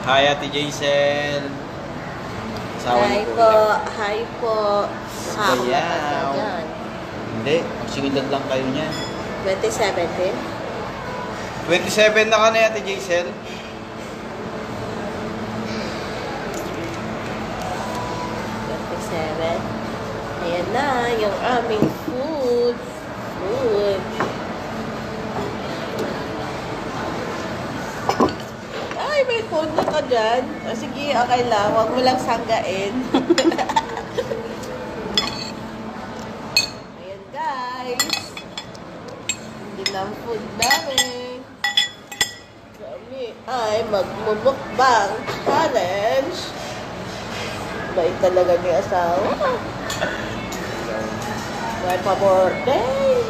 Hi, Ate Jaisel. Asawa Hi ni po. Kuya. Hi po. Ako Bayaw. matanda dyan. Hindi, magsigidad lang kayo niya. 2017? 27 na ka na, Ate Jaisel. 27. Ayan na, yung aming food. Ay, may food na ka dyan. O, sige, okay lang. Huwag mo lang sanggain. Ayan, guys. Hindi lang food namin. Kami ay magmumukbang challenge. Bait talaga ni asawa. May pa-birthday.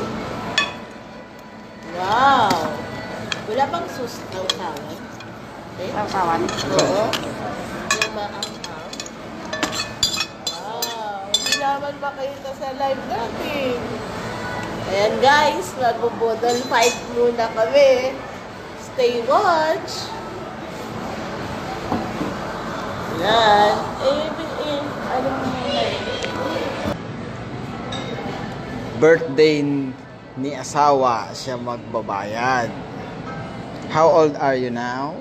Wow. Wala bang sus ng salad? Eh? Sausawan. Oo. Yung maanghang. Wow. Hindi naman makita sa live natin. Ayan guys, mag-bodol fight muna kami. Stay watch. Yan. Ano mo Birthday ni asawa, siya magbabayad. How old are you now?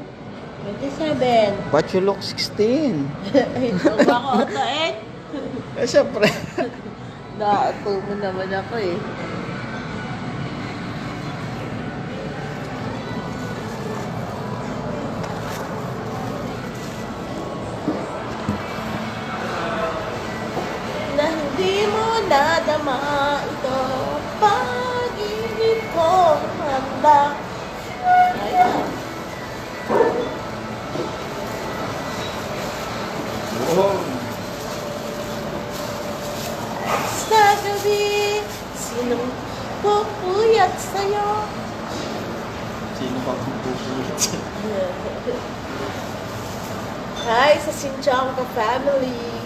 27. But you look 16. Ito ba ako auto Eh, syempre. Naato mo naman ako eh. Na hindi mo nadama ito, pag-ibig ko handa. Ayan. Oh. Sa gabi, sinong pupuyat sa'yo? Sino pa pupulit? Hi sa Sinchangka family.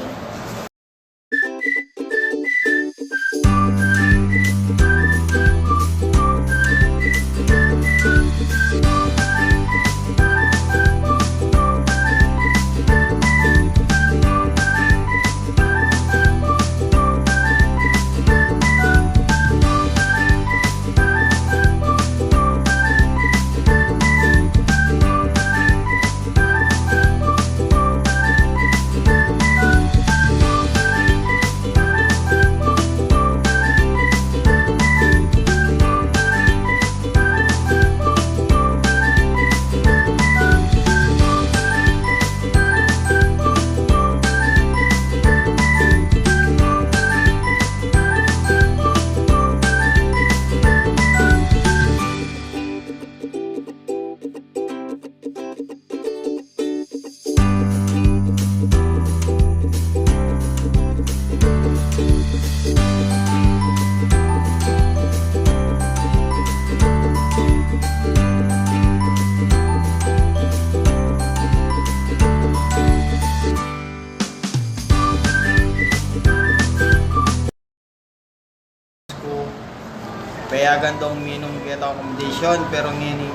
Payagan daw minum kita accommodation pero ngini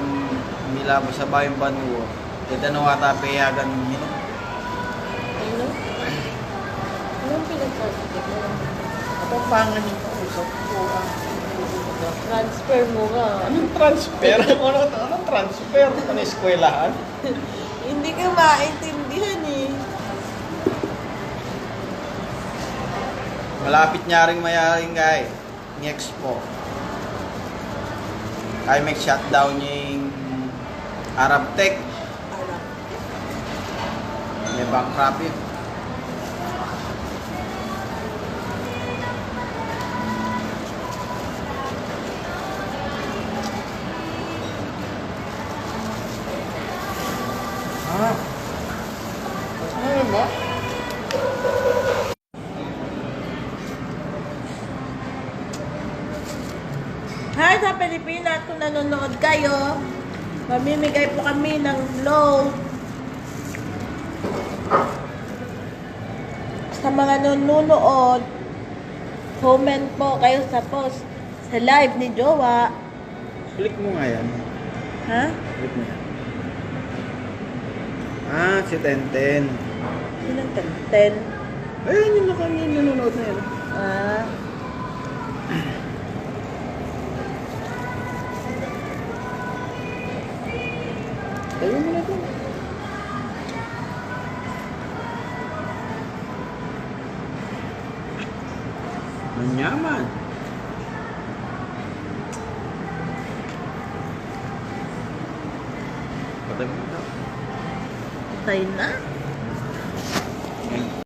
milabo sa bayang Banuo. Kita no ata payagan minum. Ano? Anong pinagsasabi mo? Ako pangan yung kausap ko. Transfer mo ka. Anong transfer? Anong transfer? Ano eskwelahan? Hindi ka maintindihan eh. Malapit niya rin mayaring guy. Ng Expo. Ay may shutdown yung Arab Tech. May bankrupt yun. Ano ba? Hi sa Pilipinas, kung nanonood kayo, mamimigay po kami ng load sa mga nanonood. Comment po kayo sa post sa live ni Jowa. Click mo nga yan. Ha? Click mo yan. si Tenten. Sinang 10? Ayun, yung nanonood na yun. Ah. Tayo mo na ito. Manyaman. Patay mo na. Patay na.